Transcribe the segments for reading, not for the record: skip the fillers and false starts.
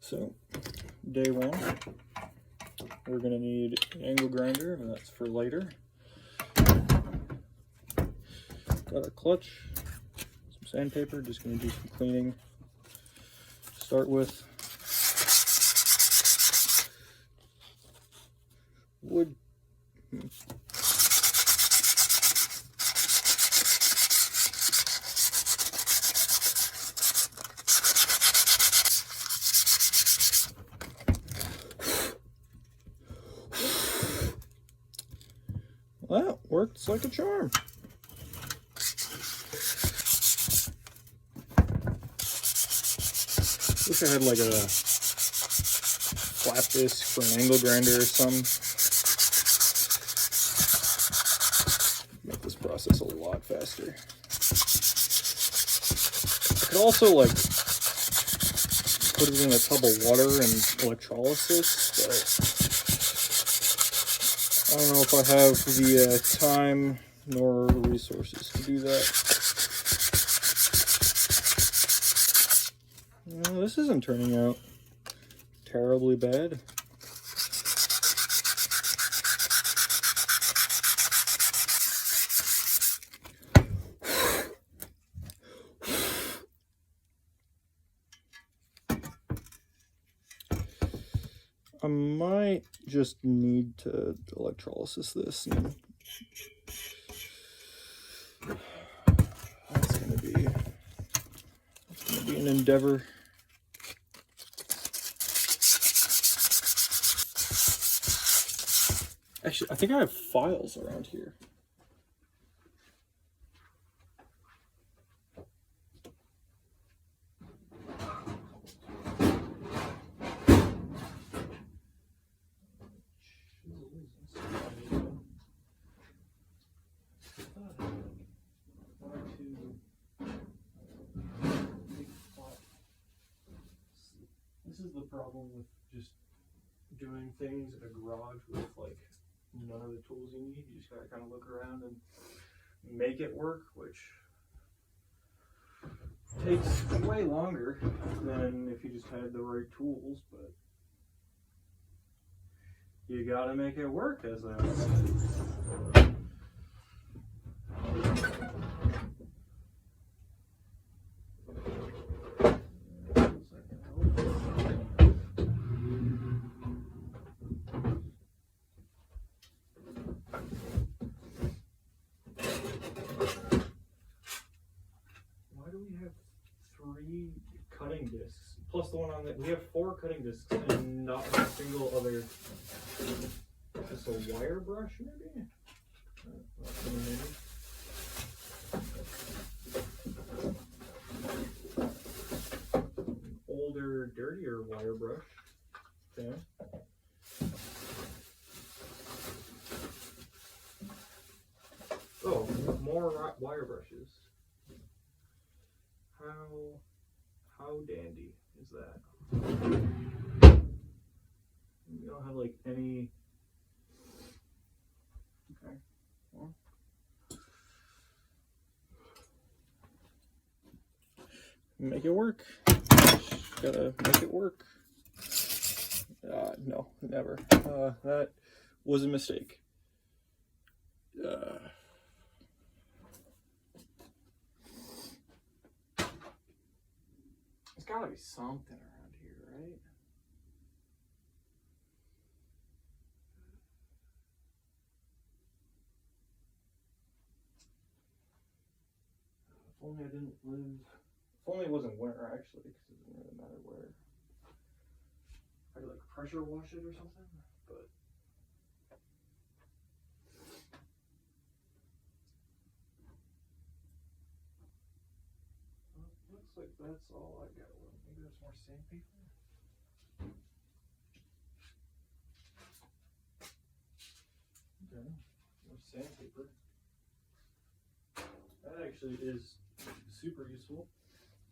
So, day one, we're going to need an angle grinder, and that's for later. Got our clutch, some sandpaper, just going to do some cleaning. Start with wood. Well, that works like a charm. Wish I had like a flap disc for an angle grinder or something. Make this process a lot faster. I could also like put it in a tub of water and electrolysis, but I don't know if I have the time nor resources to do that. No, this isn't turning out terribly bad. I might just need to electrolysis this, and that's gonna be an endeavor. Actually, I think I have files around here. This is the problem with just doing things in a garage with like none of the tools you need. You just gotta kind of look around and make it work, which takes way longer than if you just had the right tools, but you gotta make it work, as I always say. Three cutting discs plus the one on that. We have 4 cutting discs and not a single other. Just a wire brush, maybe. An older, dirtier wire brush. Okay. Oh, more wire brushes. How dandy is that? We don't have like any. Okay. Well. Make it work. Gotta make it work. No, never. That was a mistake. There's gotta be something around here, right? If only I didn't live. If only it wasn't winter, actually, because it doesn't really matter where. I could like pressure wash it or something, but. Well, looks like that's all I got. Maybe there's more sandpaper. Okay, more sandpaper. That actually is super useful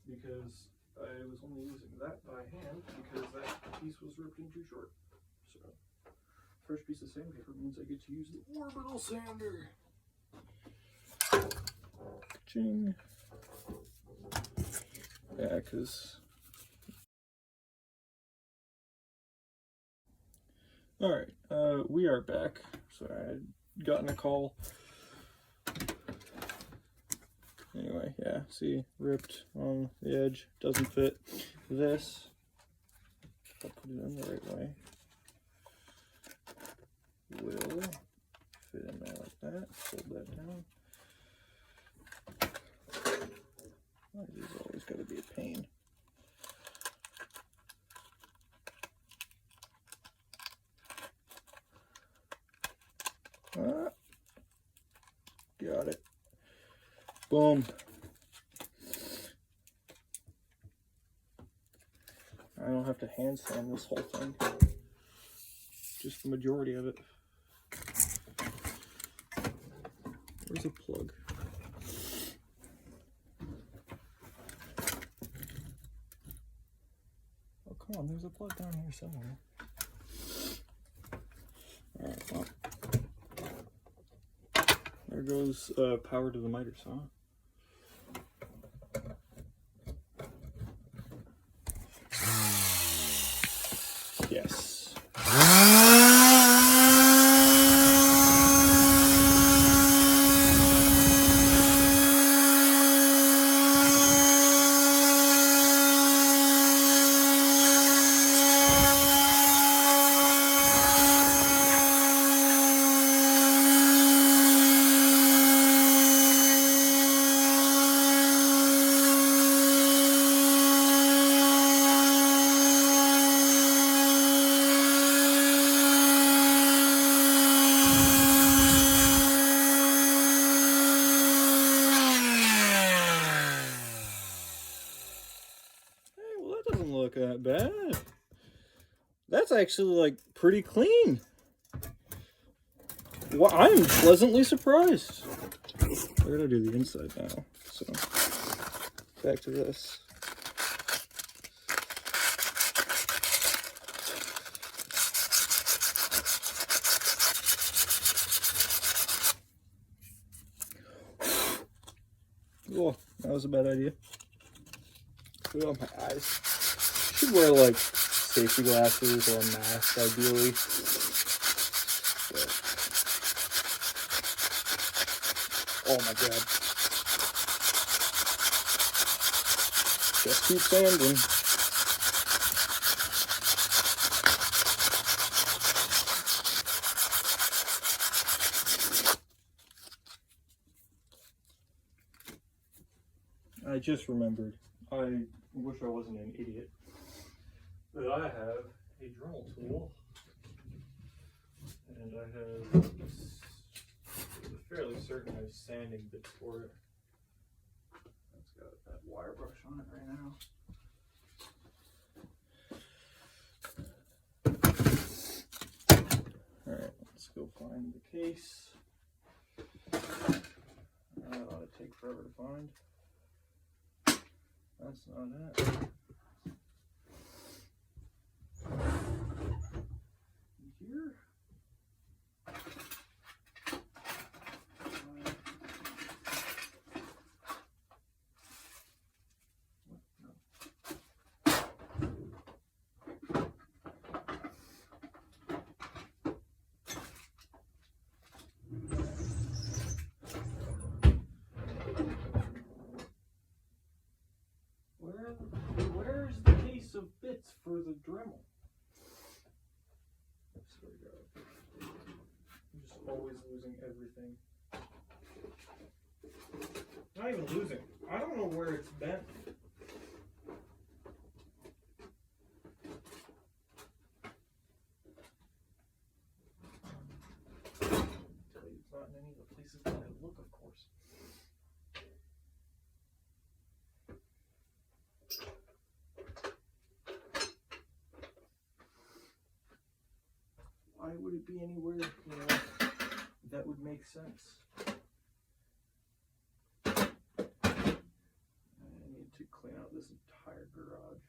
because I was only using that by hand because that piece was ripped in too short. So, fresh piece of sandpaper means I get to use the orbital sander. Ka-ching. Yeah, because Alright, we are back. So I had gotten a call. Anyway, yeah, see, ripped on the edge, doesn't fit. This, if I put it in the right way, will fit in there like that. Fold that down. Why is this always got to be a pain? Got it. Boom. I don't have to hand sand this whole thing. Just the majority of it. Where's a plug? Oh, come on, there's a plug down here somewhere. Alright, well. There goes power to the miter saw. Yes. Look that bad. That's actually like pretty clean. Well, I'm pleasantly surprised. We're gonna do the inside now. So back to this. Oh, that was a bad idea. Put it on my eyes. Should wear like safety glasses or a mask ideally. But, oh my god. Just keep sanding. I just remembered. I wish I wasn't an idiot. But I have a Dremel tool, and I have fairly certain I have sanding bits for it. That's got that wire brush on it right now. Alright, let's go find the case. That ought to take forever to find. That's not it. Here. Where's the case of bits for the Dremel? There we go. I'm just always losing everything. Not even losing. I don't know where it's been. I'll tell you, it's not in any of the places that I look, of course. Why would it be anywhere, that would make sense? I need to clean out this entire garage.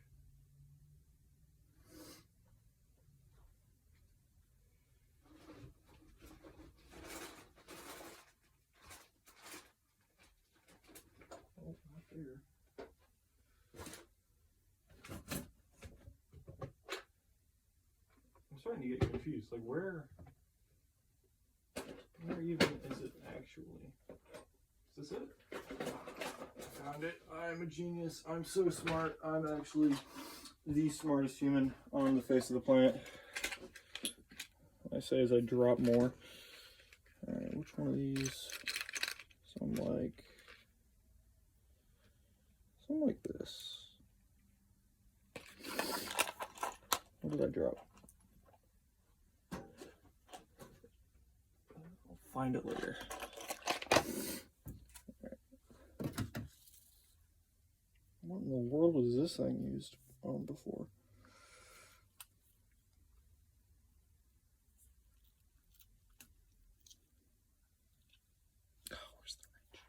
Oh, not there. I'm sorry, starting to get confused. Like where even is it actually? Is this it? I found it. I'm a genius. I'm so smart. I'm actually the smartest human on the face of the planet. What I say is I drop more. Alright, which one of these? Something like this. What did I drop? I'll find it later. Right. What in the world was this thing used on before? Oh, where's the wrench?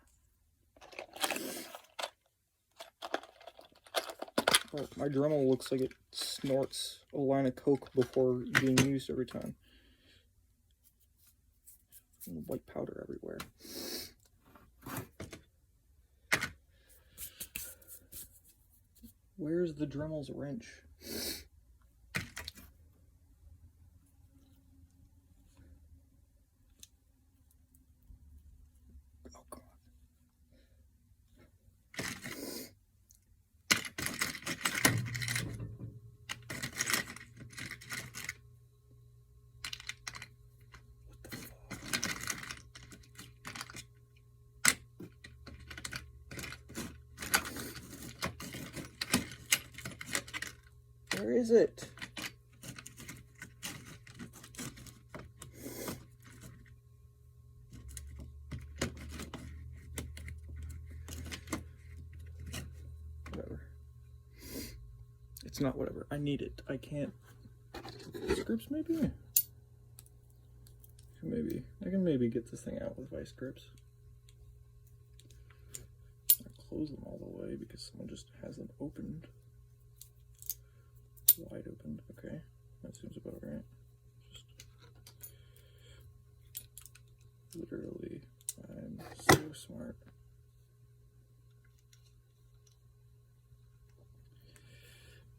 Oh, my Dremel looks like it snorts a line of Coke before being used every time. And white powder everywhere. Where's the Dremel's wrench? Oh, God. Where is it? Whatever. It's not whatever. I need it. I can't. Grips maybe? Maybe. I can maybe get this thing out with vice grips. I close them all the way because someone just has them opened. Wide open. Okay, that seems about right. Just literally, I'm so smart.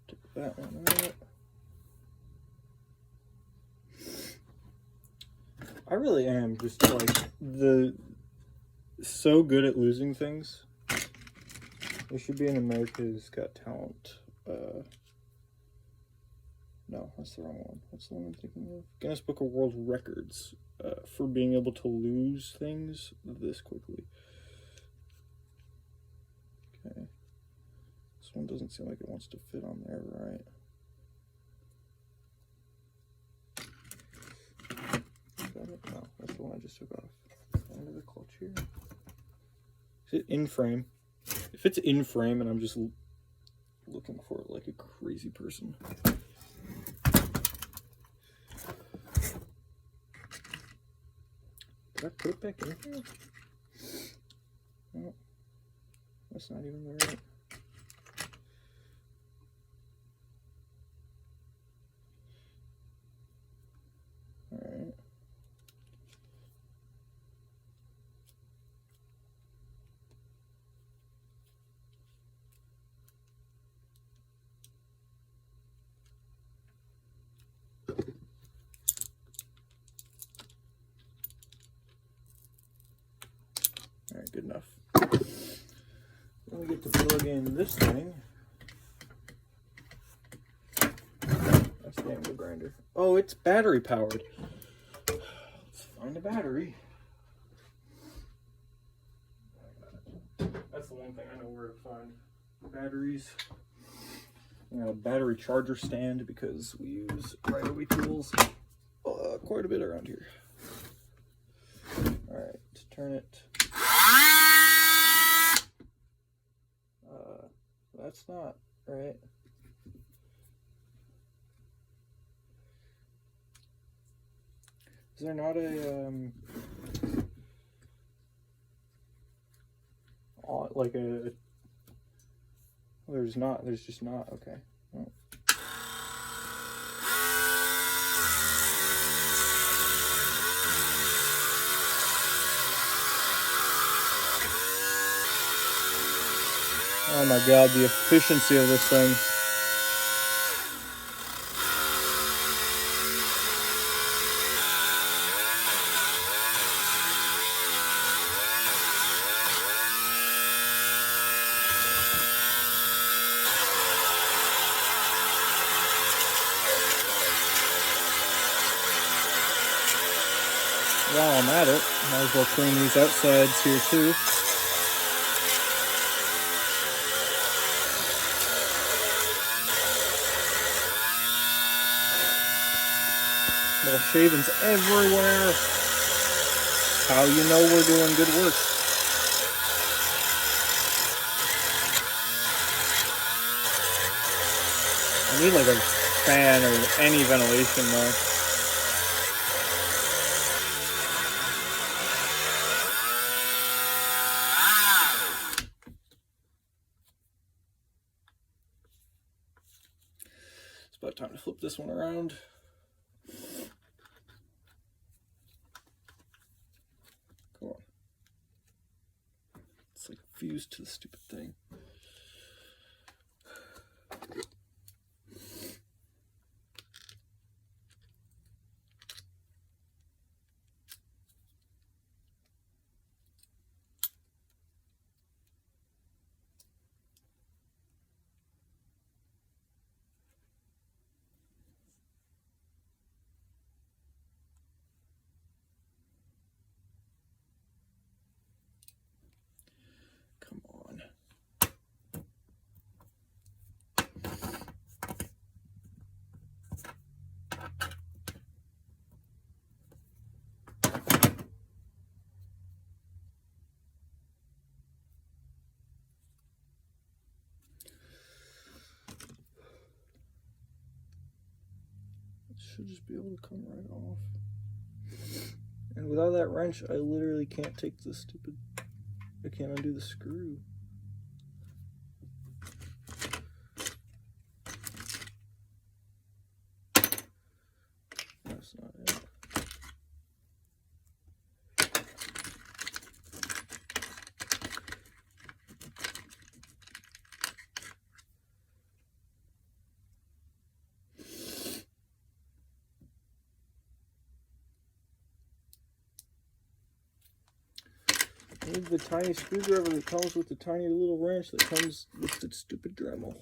Took that one out. I really am just like so good at losing things. There should be an America's Got Talent. No, that's the wrong one. That's the one I'm thinking of. Guinness Book of World Records for being able to lose things this quickly. Okay. This one doesn't seem like it wants to fit on there, right? Is that it? No, that's the one I just took off. Under the clutch here. Is it in frame? If it's in frame and I'm just looking for it like a crazy person. Did I put it back in here? No, that's not even the right. Alright. Alright, good enough. Then we get to plug in this thing. That's the angle grinder. Oh, it's battery powered. Let's find a battery. That's the one thing I know where to find batteries. You know, battery charger stand because we use Ryobi tools quite a bit around here. Alright, turn it. That's not right. Is there not a like a? There's not. There's just not. Okay. Oh. Oh my God, the efficiency of this thing. while I'm at it, might as well clean these outsides here too. Little shavings everywhere. How you know we're doing good work. I need like a fan or any ventilation though. It's about time to flip this one around. Come on. It's like fused to the stupid thing. Come on. Should just be able to come right off. And without that wrench, I literally can't take the stupid, I can't undo the screw. That's not it. I need the tiny screwdriver that comes with the tiny little wrench that comes with the stupid Dremel.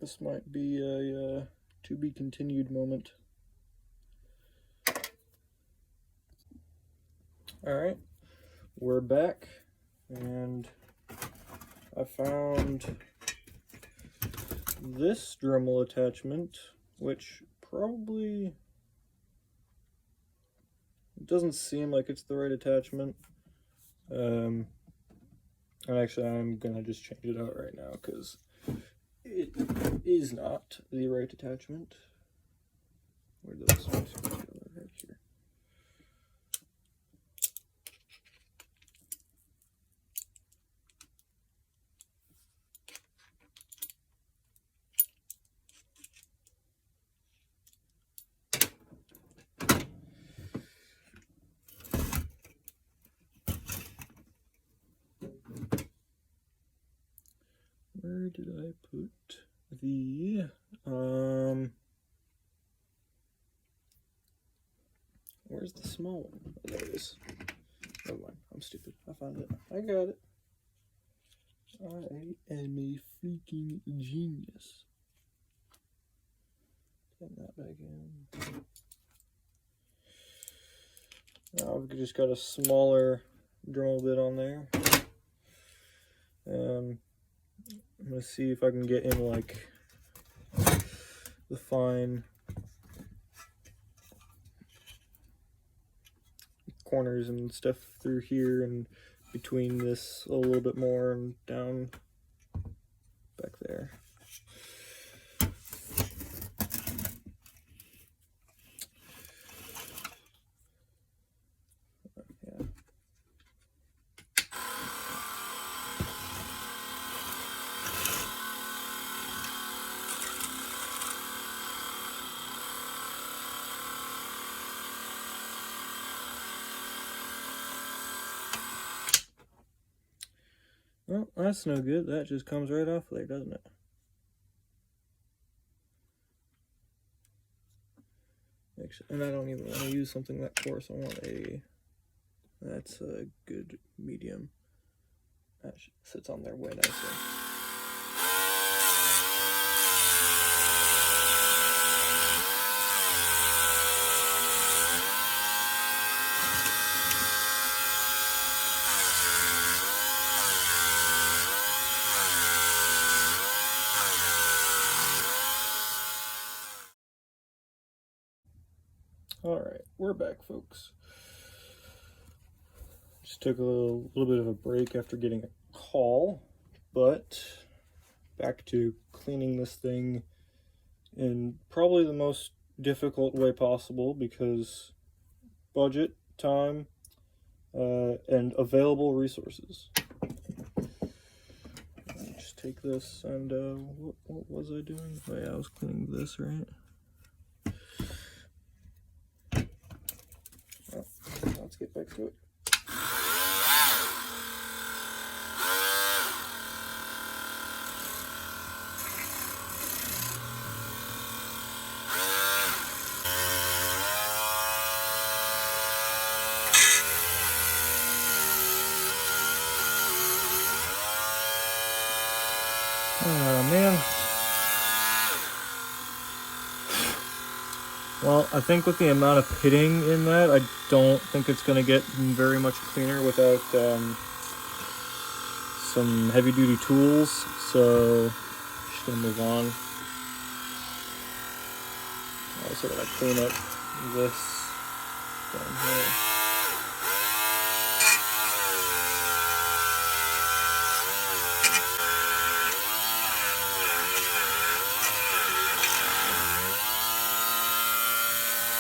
This might be a to be continued moment. Alright, we're back, and I found this Dremel attachment, which probably doesn't seem like it's the right attachment. And actually I'm gonna just change it out right now because it is not the right attachment. Where do those ones go? Right here. Where did I put the, where's the small one? Oh, there it is. Never mind, I'm stupid. I found it. I got it. I am a freaking genius. Put that back in. Now I've just got a smaller Dremel bit on there. I'm gonna see if I can get in like the fine corners and stuff through here and between this a little bit more and down back there. Well, that's no good. That just comes right off there, doesn't it? And I don't even want to use something that coarse. I want that's a good medium. That sits on there way nicer. Alright, we're back, folks. Just took a little bit of a break after getting a call, but back to cleaning this thing in probably the most difficult way possible, because budget, time, and available resources. Just take this and, what was I doing? Oh yeah, I was cleaning this, right? Well, let's get back to it. Oh man. Well, I think with the amount of pitting in that, I don't think it's going to get very much cleaner without some heavy-duty tools, so just going to move on. I also got to clean up this down here.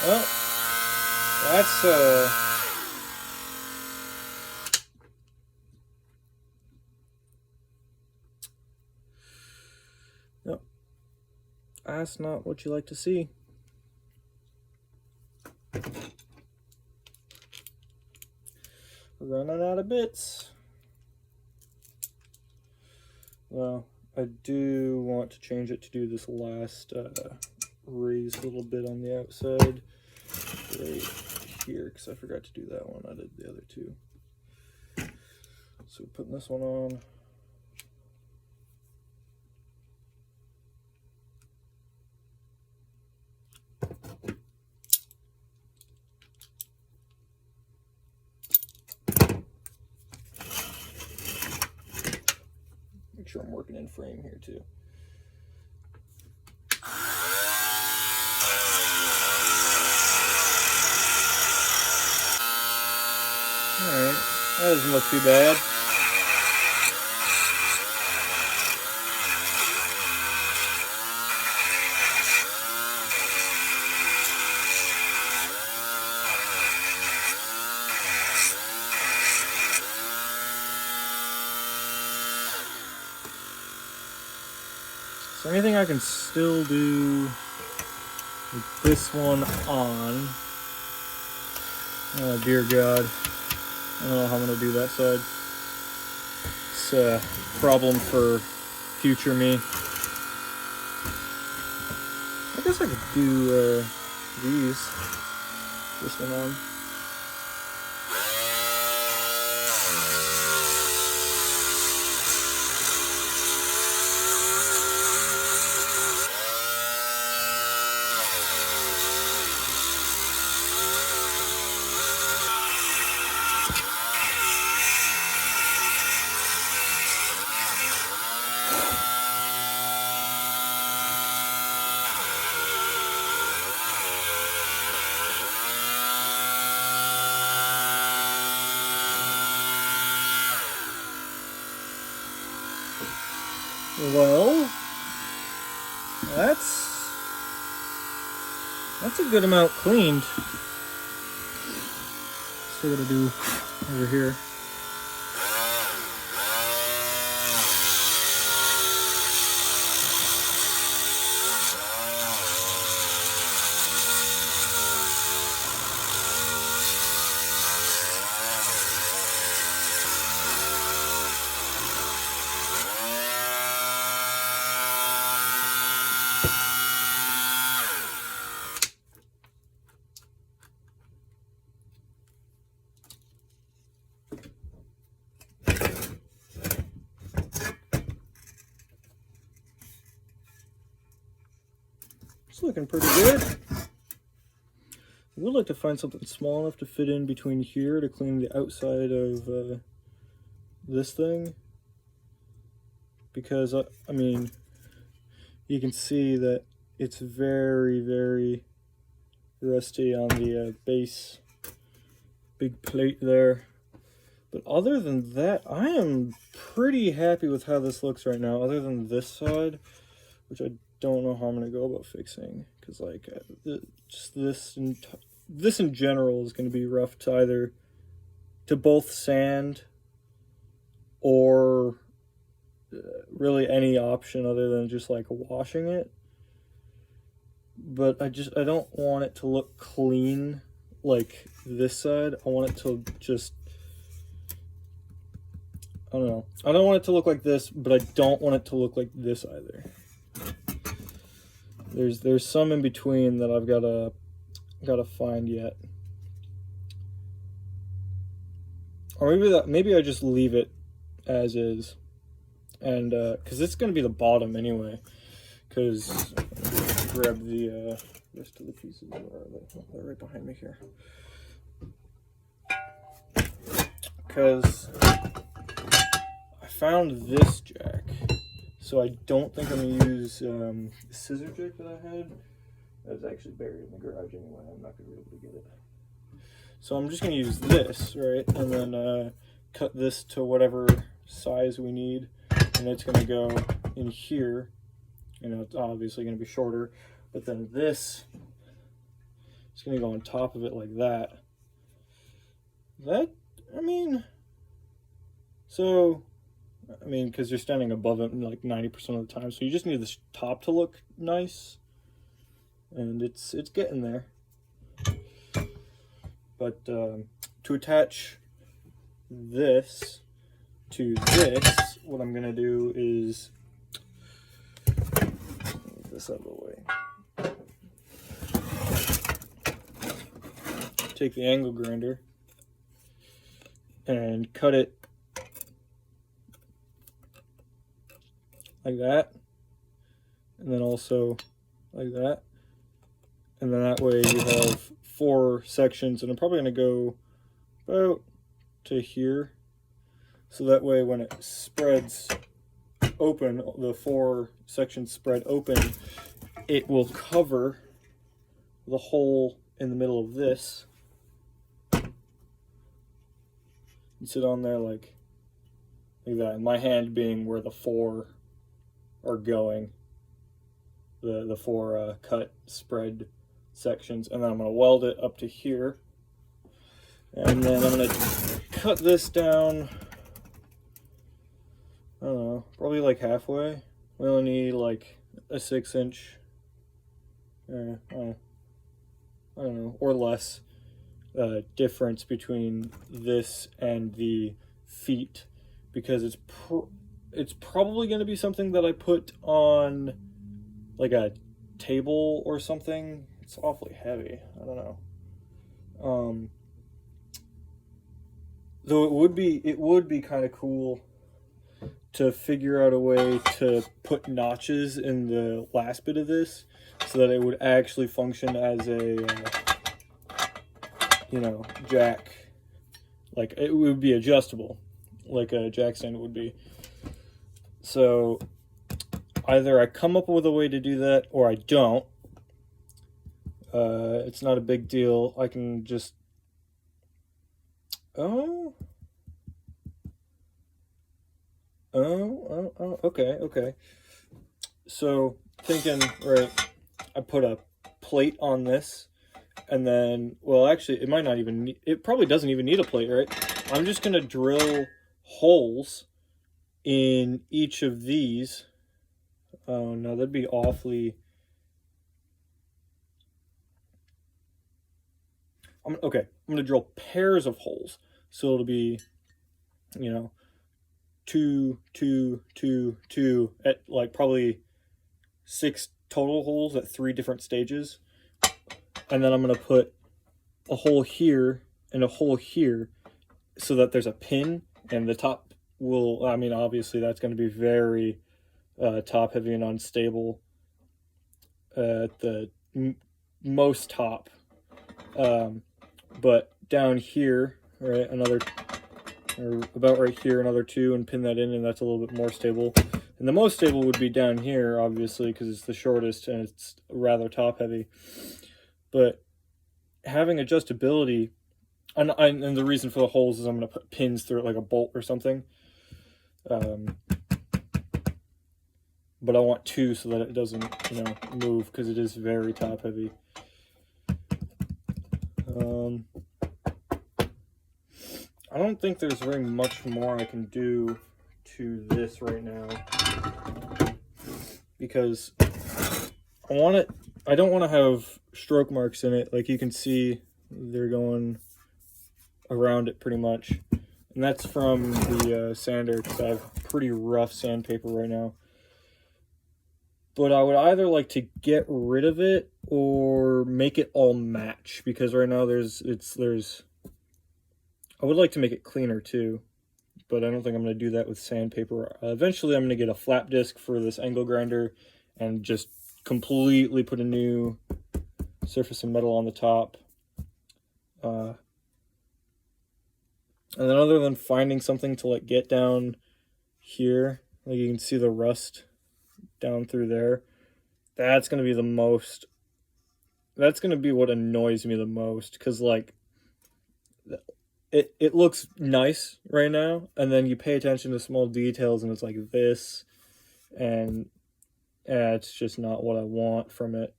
Well, that's no, that's not what you like to see. Running out of bits. Well, I do want to change it to do this last raised little bit on the outside right here, because I forgot to do that one. I did the other two. So putting this one on. Make sure I'm working in frame here too. Alright, that doesn't look too bad. Is there anything I can still do with this one on? Oh dear God. I don't know how I'm going to do that side. It's a problem for future me. I guess I could do these. This one on. Well, that's a good amount cleaned. Still gotta do over here. It's looking pretty good. I would like to find something small enough to fit in between here to clean the outside of this thing. Because, I mean, you can see that it's very, very rusty on the base. Big plate there. But other than that, I am pretty happy with how this looks right now, other than this side, which I don't know how I'm going to go about fixing. Because, like, just this in general is going to be rough to either to both sand or really any option other than just like washing it. But I don't want it to look clean like this side. I want it to just, I don't know. I don't want it to look like this, but I don't want it to look like this either. There's some in between that I've gotta find yet. Or maybe I just leave it as is. And because it's gonna be the bottom anyway. Because grab the rest of the pieces. Where are they? They're right behind me here. Because I found this jack, so I don't think I'm gonna use the scissor jack that I had. That was actually buried in the garage anyway. I'm not gonna be able to get it. So I'm just gonna use this, right, and then cut this to whatever size we need, and it's gonna go in here. You know, it's obviously gonna be shorter, but then this is gonna go on top of it like that. Because you're standing above it like 90% of the time, so you just need this top to look nice, and it's getting there. But to attach this to this, what I'm gonna do is move this out of the way. Take the angle grinder and cut it like that, and then also like that, and then that way you have 4 sections, and I'm probably going to go about to here, so that way when it spreads open, the 4 sections spread open, it will cover the hole in the middle of this and sit on there like that, and my hand being where the 4 are going, the 4 cut spread sections, and then I'm going to weld it up to here, and then I'm going to cut this down, I don't know, probably like halfway. We only need like a 6-inch, I don't know, or less difference between this and the feet, because it's probably going to be something that I put on like a table or something. It's awfully heavy. I don't know. Though it would be kind of cool to figure out a way to put notches in the last bit of this so that it would actually function as a jack. Like, it would be adjustable like a jack stand would be. So either I come up with a way to do that or I don't. It's not a big deal. I can just... Okay. So, thinking, right, I put a plate on this, and then, well, actually, it might not even need, it probably doesn't even need a plate, right? I'm just going to drill holes in each of these. Oh, no, that'd be awfully... I'm going to drill pairs of holes. So it'll be, 2, 2, 2, 2 at like probably 6 total holes at 3 different stages. And then I'm going to put a hole here and a hole here so that there's a pin, and the top will, obviously that's going to be very top heavy and unstable. at the most top. But down here, right, another, or about right here, another 2, and pin that in, and that's a little bit more stable. And the most stable would be down here, obviously, because it's the shortest and it's rather top heavy. But having adjustability, and the reason for the holes is I'm going to put pins through it like a bolt or something. But I want 2 so that it doesn't, move, because it is very top heavy. I don't think there's very much more I can do to this right now, because I don't want to have stroke marks in it. Like you can see, they're going around it pretty much, and that's from the sander, because I have pretty rough sandpaper right now. But I would either like to get rid of it or make it all match, because right now I would like to make it cleaner too, but I don't think I'm going to do that with sandpaper. Eventually I'm going to get a flap disc for this angle grinder and just completely put a new surface of metal on the top. And then other than finding something to like get down here, like you can see the rust down through there, that's going to be what annoys me the most, because like it looks nice right now, and then you pay attention to small details and it's like this, and it's just not what I want from it.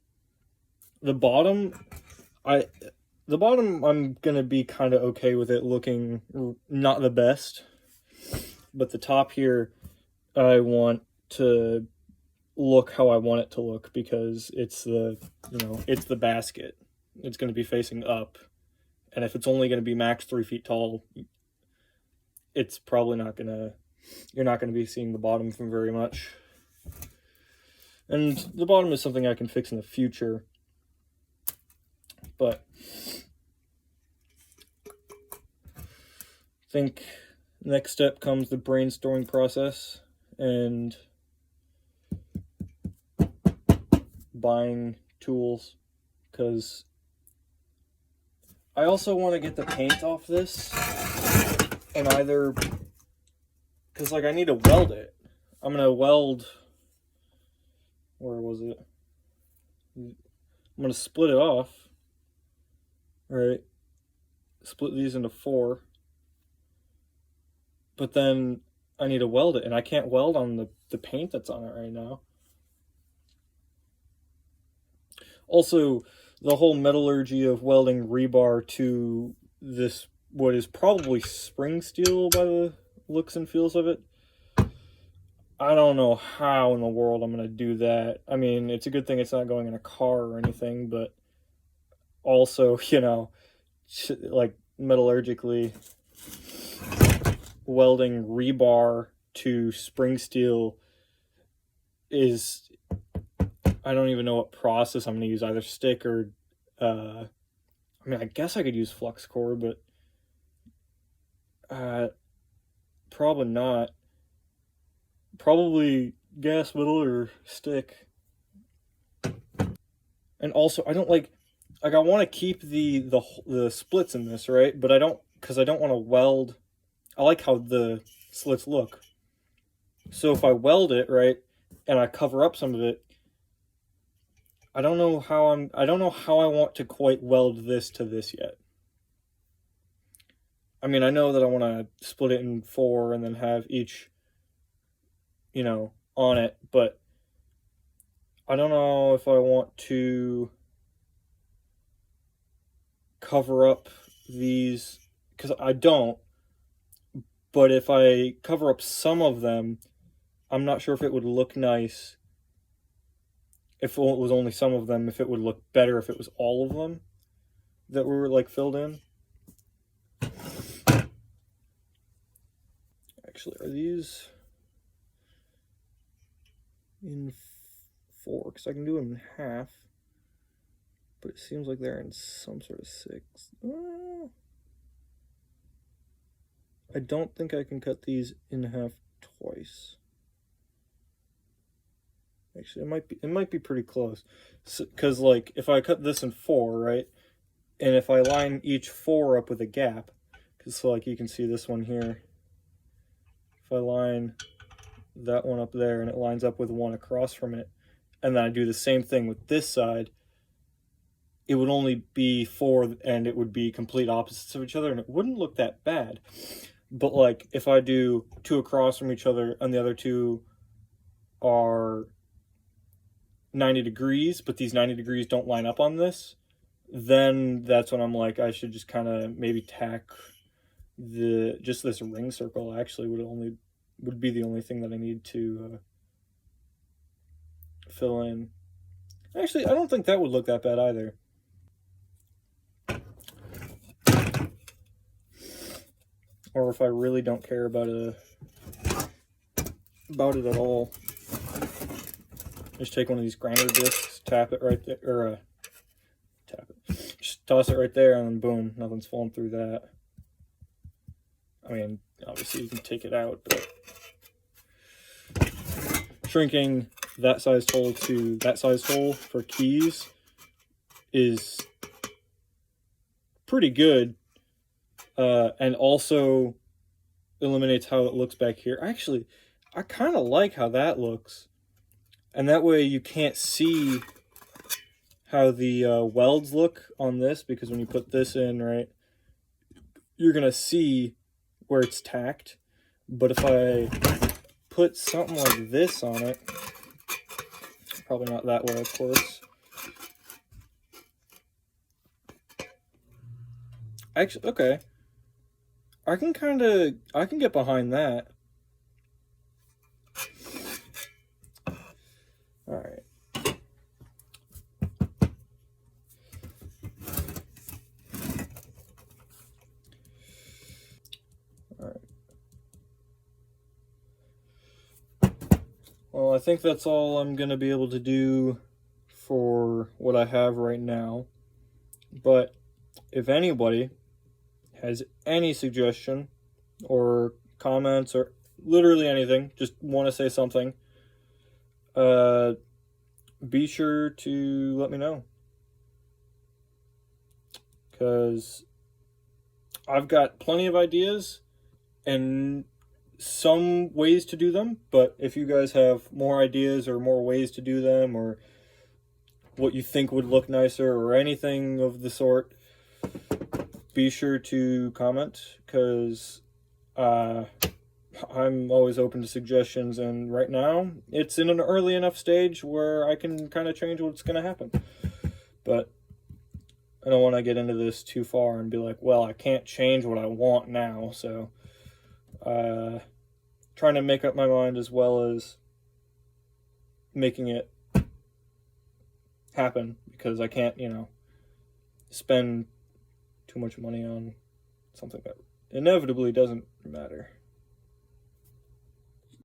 The bottom I'm gonna be kind of okay with it looking not the best, but the top here I want to look how I want it to look, because it's it's the basket. It's going to be facing up, and if it's only going to be max 3 feet tall, it's probably you're not going to be seeing the bottom from very much. And the bottom is something I can fix in the future, but I think next step comes the brainstorming process and buying tools, because I also want to get the paint off this, and because like I need to weld it. I'm gonna weld, where was it? I'm gonna split it off, right? Split these into 4, but then I need to weld it, and I can't weld on the paint that's on it right now. Also, the whole metallurgy of welding rebar to this, what is probably spring steel by the looks and feels of it, I don't know how in the world I'm going to do that. I mean, it's a good thing it's not going in a car or anything, but also, like metallurgically, welding rebar to spring steel is, I don't even know what process I'm going to use, either stick or, I mean, I guess I could use flux core, but probably not. Probably gas metal or stick. And also, I don't like I want to keep the splits in this, right? But I don't, because I don't want to weld. I like how the slits look. So if I weld it, right, and I cover up some of it, I don't know how I want to quite weld this to this yet. I mean, I know that I want to split it in 4 and then have each, on it, but I don't know if I want to cover up these, because I don't, but if I cover up some of them, I'm not sure if it would look nice if it was only some of them, if it would look better if it was all of them that were like filled in. Actually, are these in 4? Because I can do them in half, but it seems like they're in some sort of 6. I don't think I can cut these in half twice. Actually, it might be pretty close. Because, like, if I cut this in 4, right? And if I line each 4 up with a gap, because, so, like, you can see this one here. If I line that one up there and it lines up with one across from it, and then I do the same thing with this side, it would only be 4 and it would be complete opposites of each other, and it wouldn't look that bad. But, like, if I do 2 across from each other and the other 2 are 90 degrees, but these 90 degrees don't line up on this, then that's when I'm like, I should just kind of maybe tack just this ring circle actually would be the only thing that I need to fill in. Actually, I don't think that would look that bad either. Or if I really don't care about it at all, just take one of these grinder discs, tap it right there, or tap it, just toss it right there, and then boom, nothing's falling through that. I mean, obviously you can take it out, but shrinking that size hole to that size hole for keys is pretty good, and also eliminates how it looks back here. Actually, I kind of like how that looks. And that way you can't see how the welds look on this, because when you put this in, right, you're going to see where it's tacked. But if I put something like this on it, probably not that way, of course. Actually, okay. I can get behind that. Alright. Well, I think that's all I'm going to be able to do for what I have right now. But if anybody has any suggestion or comments or literally anything, just want to say something, be sure to let me know, because I've got plenty of ideas and some ways to do them, but if you guys have more ideas or more ways to do them, or what you think would look nicer or anything of the sort, be sure to comment, because I'm always open to suggestions, and right now it's in an early enough stage where I can kind of change what's going to happen. But I don't want to get into this too far and be like, well, I can't change what I want now, so trying to make up my mind as well as making it happen, because I can't, spend too much money on something that inevitably doesn't matter.